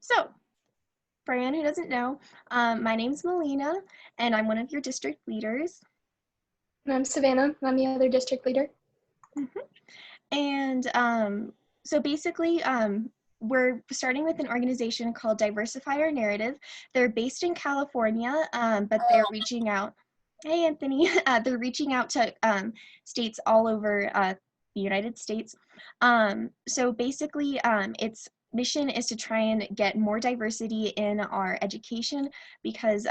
So, for anyone who doesn't know, my name's Melina, and I'm one of your district leaders. And I'm Savannah. I'm the other district leader. And so basically, we're starting with an organization called Diversify Our Narrative. They're based in California, but they're reaching out. Hey, Anthony. They're reaching out to states all over the United States. So basically, its mission is to try and get more diversity in our education because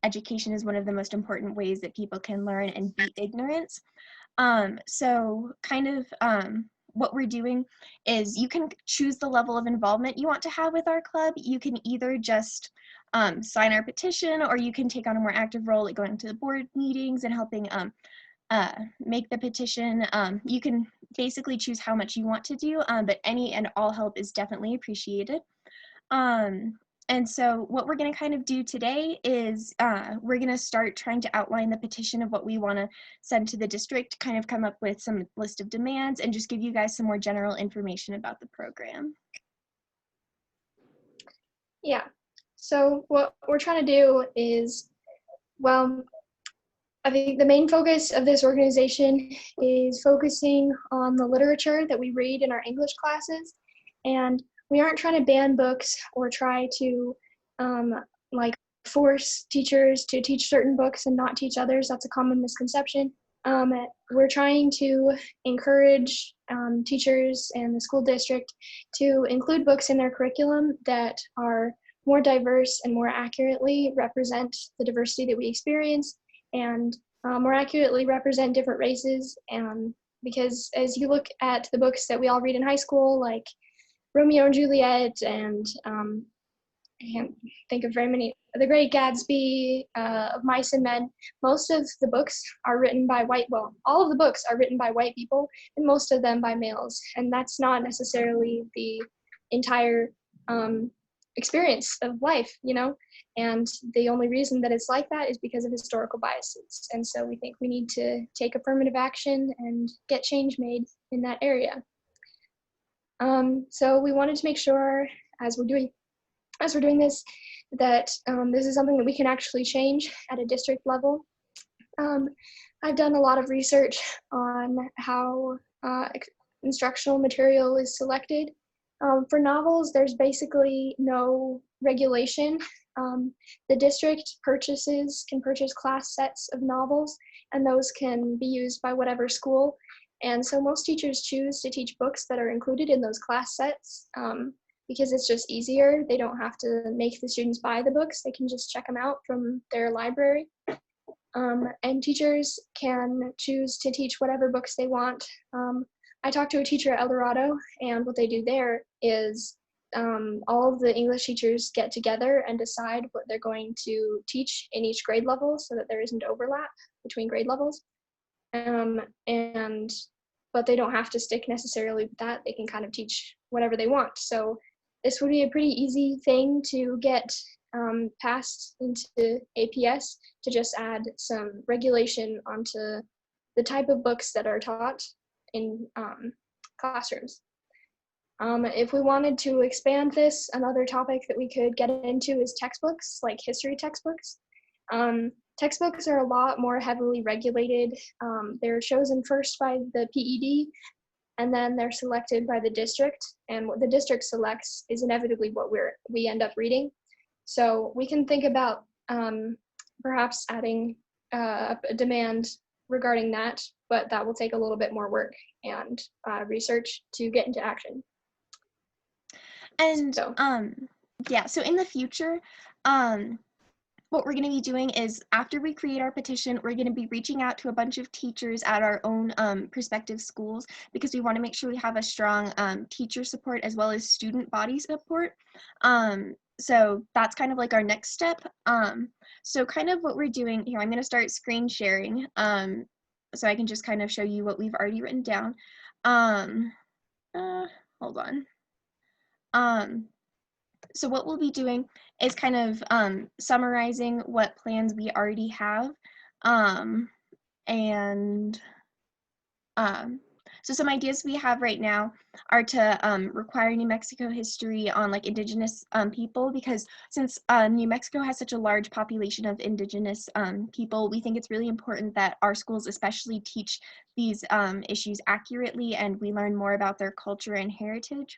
education is one of the most important ways that people can learn and beat ignorance. So kind of what we're doing is you can choose the level of involvement you want to have with our club. You can either just sign our petition, or you can take on a more active role like going to the board meetings and helping make the petition. You can basically choose how much you want to do, but any and all help is definitely appreciated. And so what we're going to kind of do today is we're going to start trying to outline the petition of what we want to send to the district, kind of come up with some list of demands, and just give you guys some more general information about the program. Yeah. So what we're trying to do is, well, I think the main focus of this organization is focusing on the literature that we read in our English classes. And we aren't trying to ban books or try to like force teachers to teach certain books and not teach others. That's a common misconception. We're trying to encourage teachers and the school district to include books in their curriculum that are more diverse and more accurately represent the diversity that we experience, and more accurately represent different races. Because as you look at the books that we all read in high school, like Romeo and Juliet, and I can't think of very many, The Great Gatsby, of Mice and Men, most of the books are written by all of the books are written by white people, and most of them by males. And that's not necessarily the entire experience of life, and the only reason that it's like that is because of historical biases. And so we think we need to take affirmative action and get change made in that area. So we wanted to make sure as we're doing this, that this is something that we can actually change at a district level. I've done a lot of research on how instructional material is selected. For novels, there's basically no regulation. The district can purchase class sets of novels, and those can be used by whatever school. And so most teachers choose to teach books that are included in those class sets because it's just easier. They don't have to make the students buy the books. They can just check them out from their library. And teachers can choose to teach whatever books they want. I talked to a teacher at Eldorado, and what they do there is all of the English teachers get together and decide what they're going to teach in each grade level so that there isn't overlap between grade levels. But they don't have to stick necessarily with that. They can kind of teach whatever they want. So this would be a pretty easy thing to get passed into APS, to just add some regulation onto the type of books that are taught in classrooms. If we wanted to expand this, another topic that we could get into is textbooks, like history textbooks. Textbooks are a lot more heavily regulated. They're chosen first by the PED, and then they're selected by the district. And what the district selects is inevitably what we end up reading. So we can think about perhaps adding a demand regarding that, but that will take a little bit more work and research to get into action. And so in the future, what we're going to be doing is, after we create our petition, we're going to be reaching out to a bunch of teachers at our own prospective schools, because we want to make sure we have a strong teacher support as well as student body support. So that's kind of like our next step. So kind of what we're doing here, I'm going to start screen sharing so I can just kind of show you what we've already written down. Hold on. So what we'll be doing is kind of summarizing what plans we already have. So some ideas we have right now are to require New Mexico history on like Indigenous people, because since New Mexico has such a large population of Indigenous people, we think it's really important that our schools especially teach these issues accurately and we learn more about their culture and heritage.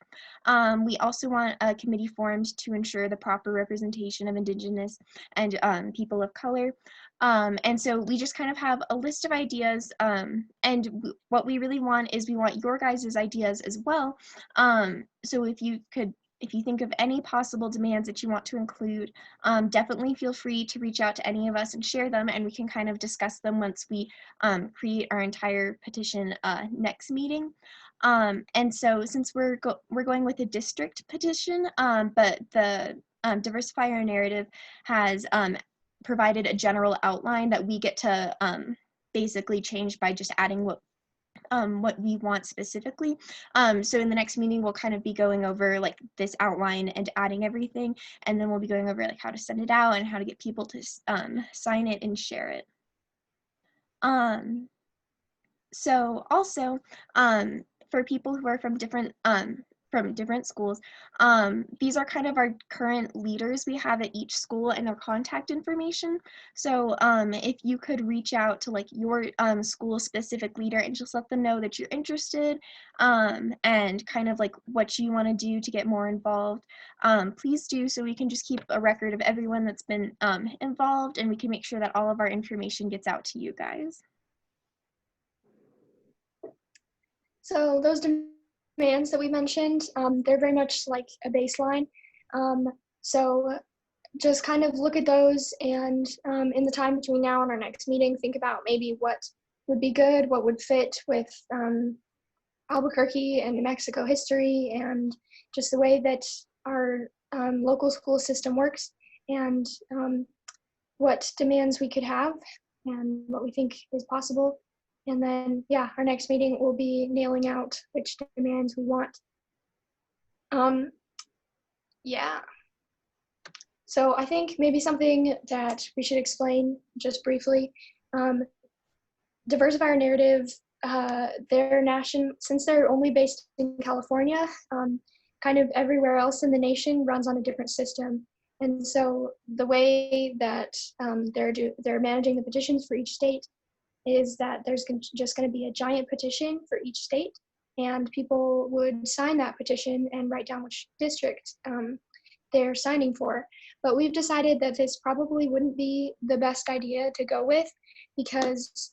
We also want a committee formed to ensure the proper representation of Indigenous and people of color. And so we just kind of have a list of ideas, and what we really want is we want your guys' ideas as well. So if you think of any possible demands that you want to include, definitely feel free to reach out to any of us and share them, and we can kind of discuss them once we create our entire petition next meeting. And so since we're going with a district petition, but the Diversify Our Narrative has provided a general outline that we get to basically change by just adding what we want specifically. So in the next meeting, we'll kind of be going over like this outline and adding everything, and then we'll be going over like how to send it out and how to get people to sign it and share it. So also, for people who are from different schools, these are kind of our current leaders we have at each school and their contact information. So if you could reach out to like your school specific leader and just let them know that you're interested, and kind of like what you want to do to get more involved, please do, so we can just keep a record of everyone that's been involved, and we can make sure that all of our information gets out to you guys. So those demands that we mentioned, they're very much like a baseline. So just kind of look at those, and in the time between now and our next meeting, think about maybe what would be good, what would fit with Albuquerque and New Mexico history, and just the way that our local school system works, and what demands we could have, and what we think is possible. And then, yeah, our next meeting will be nailing out which demands we want. Yeah. So I think maybe something that we should explain just briefly, Diversify Our Narrative, since they're only based in California, kind of everywhere else in the nation runs on a different system. And so the way that they're managing the petitions for each state is that there's just going to be a giant petition for each state, and people would sign that petition and write down which district they're signing for. But we've decided that this probably wouldn't be the best idea to go with, because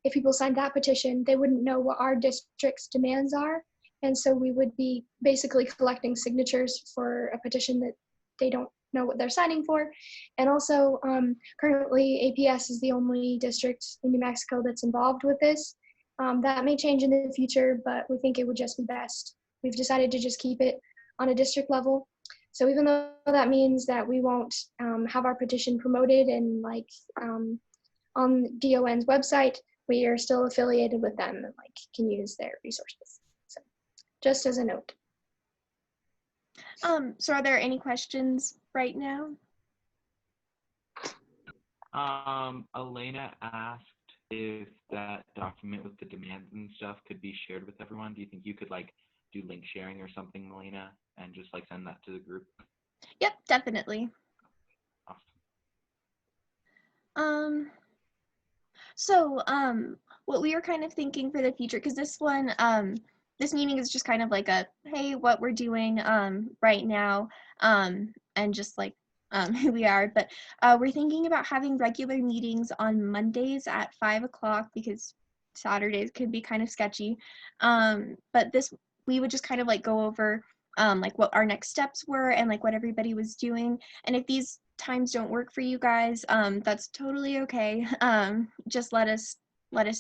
if people signed that petition, they wouldn't know what our district's demands are. And so we would be basically collecting signatures for a petition that they don't know what they're signing for. And also, currently APS is the only district in New Mexico that's involved with this. That may change in the future, but we think it would just be best. We've decided to just keep it on a district level. So even though that means that we won't have our petition promoted and like on DON's website, we are still affiliated with them and like can use their resources. So just as a note. So are there any questions right now? Elena asked if that document with the demands and stuff could be shared with everyone. Do you think you could like do link sharing or something, Melina, and just like send that to the group? Yep, definitely. Awesome. So what we were kind of thinking for the future, because this one, this meeting is just kind of like a, hey, what we're doing right now, and just like who we are, but we're thinking about having regular meetings on Mondays at 5 o'clock, because Saturdays could be kind of sketchy. But we would just kind of like go over like what our next steps were and like what everybody was doing. And if these times don't work for you guys, that's totally okay. Just let us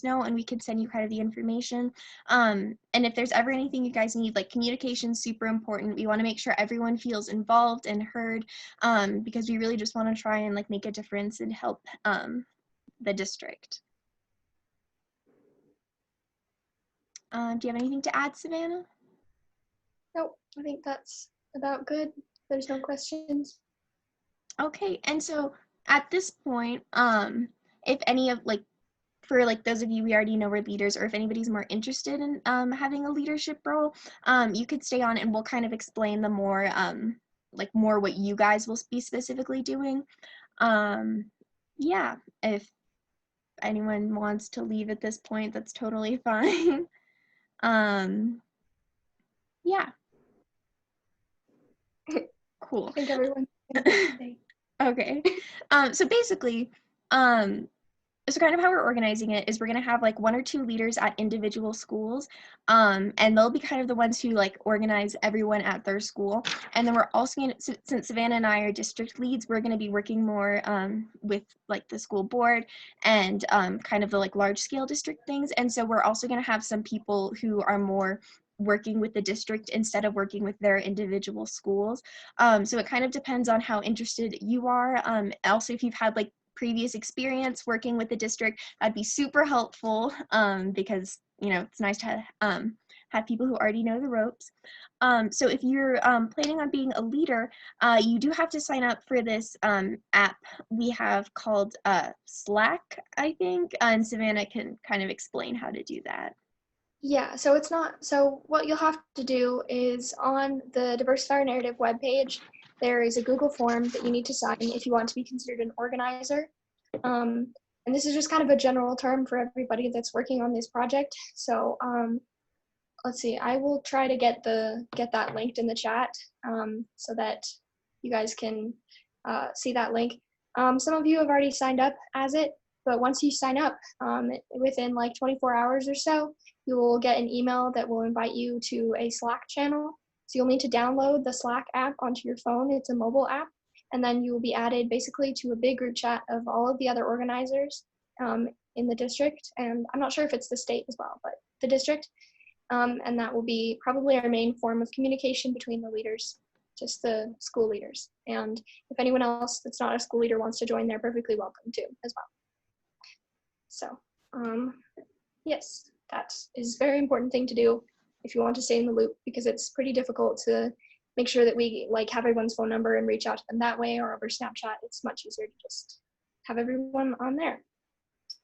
know, and we can send you kind of the information. And if there's ever anything you guys need, like communication is super important. We want to make sure everyone feels involved and heard, because we really just want to try and like make a difference and help the district. Do you have anything to add, Savannah? Nope, I think that's about good. There's no questions. Okay, and so at this point, if any of like for like those of you we already know are leaders, or if anybody's more interested in having a leadership role, you could stay on and we'll kind of explain the more like more what you guys will be specifically doing. Yeah, if anyone wants to leave at this point, that's totally fine. Yeah. Cool. I think everyone. Okay. So basically, so kind of how we're organizing it is we're going to have like 1 or 2 leaders at individual schools, and they'll be kind of the ones who like organize everyone at their school. And then we're also going to, since Savannah and I are district leads, we're going to be working more with like the school board and kind of the like large scale district things. And so we're also going to have some people who are more working with the district instead of working with their individual schools. So it kind of depends on how interested you are. Also, if you've had like previous experience working with the district, that'd be super helpful, because you know it's nice to have people who already know the ropes. So if you're planning on being a leader, you do have to sign up for this app we have called Slack, I think, and Savannah can kind of explain how to do that. Yeah, so it's not, so what you'll have to do is on the Diversify Narrative webpage, there is a Google form that you need to sign if you want to be considered an organizer. And this is just kind of a general term for everybody that's working on this project. So let's see, I will try to get that linked in the chat, so that you guys can see that link. Some of you have already signed up as it, but once you sign up, within like 24 hours or so, you will get an email that will invite you to a Slack channel. So you'll need to download the Slack app onto your phone. It's a mobile app. And then you will be added basically to a big group chat of all of the other organizers in the district. And I'm not sure if it's the state as well, but the district. And that will be probably our main form of communication between the leaders, just the school leaders. And if anyone else that's not a school leader wants to join, they're perfectly welcome to as well. So yes, that is a very important thing to do if you want to stay in the loop, because it's pretty difficult to make sure that we like have everyone's phone number and reach out to them that way, or over Snapchat. It's much easier to just have everyone on there.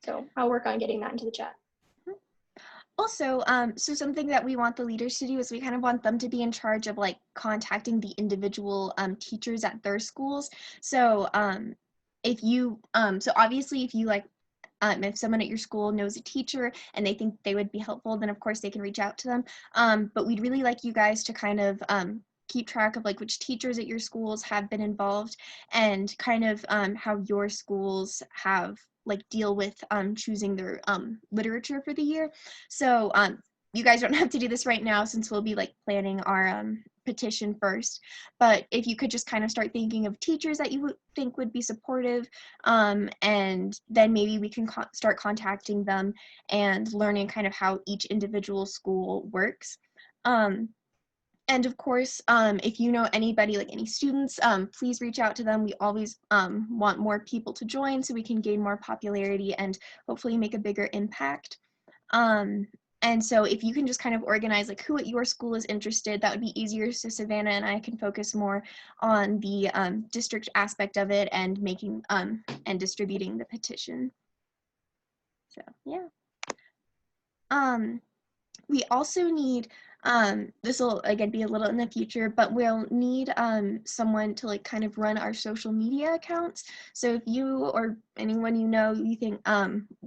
So I'll work on getting that into the chat. Also, so something that we want the leaders to do is we kind of want them to be in charge of like contacting the individual teachers at their schools. So if you, so obviously if you like, if someone at your school knows a teacher and they think they would be helpful, then of course they can reach out to them. But we'd really like you guys to kind of keep track of like which teachers at your schools have been involved, and kind of how your schools have like deal with choosing their literature for the year. So you guys don't have to do this right now since we'll be like planning our petition first, but if you could just kind of start thinking of teachers that you would think would be supportive, and then maybe we can start contacting them and learning kind of how each individual school works. And of course, if you know anybody, like any students, please reach out to them. We always want more people to join so we can gain more popularity and hopefully make a bigger impact. And so if you can just kind of organize like who at your school is interested, that would be easier, so Savannah and I can focus more on the district aspect of it and making and distributing the petition. So yeah. We also need, this will again be a little in the future, but we'll need someone to like kind of run our social media accounts. So if you or anyone you know you think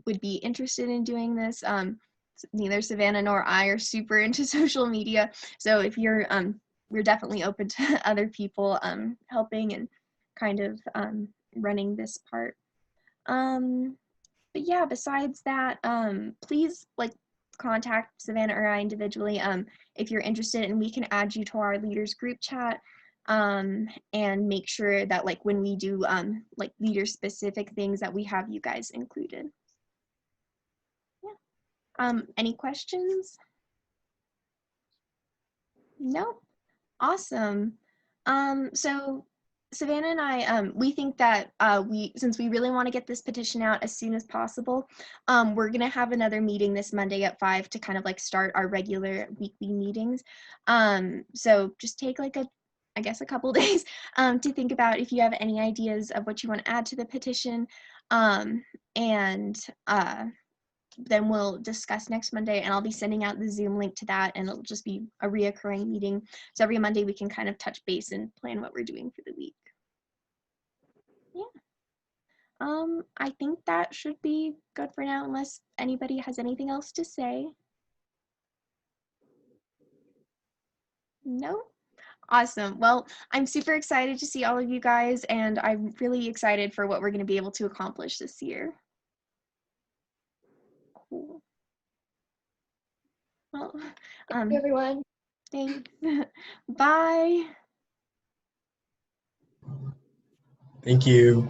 would be interested in doing this, neither Savannah nor I are super into social media. So if you're, we're definitely open to other people helping and kind of running this part. But yeah, besides that, please like contact Savannah or I individually if you're interested, and we can add you to our leaders group chat, and make sure that like when we do like leader specific things that we have you guys included. Yeah. Any questions? No? Awesome. So Savannah and I, we think that since we really want to get this petition out as soon as possible, we're going to have another meeting this Monday at 5 to kind of like start our regular weekly meetings. So just take like I guess a couple days to think about if you have any ideas of what you want to add to the petition. And then we'll discuss next Monday, and I'll be sending out the Zoom link to that, and it'll just be a reoccurring meeting. So every Monday we can kind of touch base and plan what we're doing for the week. Yeah. I think that should be good for now, unless anybody has anything else to say. No? Awesome. Well, I'm super excited to see all of you guys, and I'm really excited for what we're going to be able to accomplish this year. Cool. Well, Thank you, everyone. thanks. Bye. Thank you.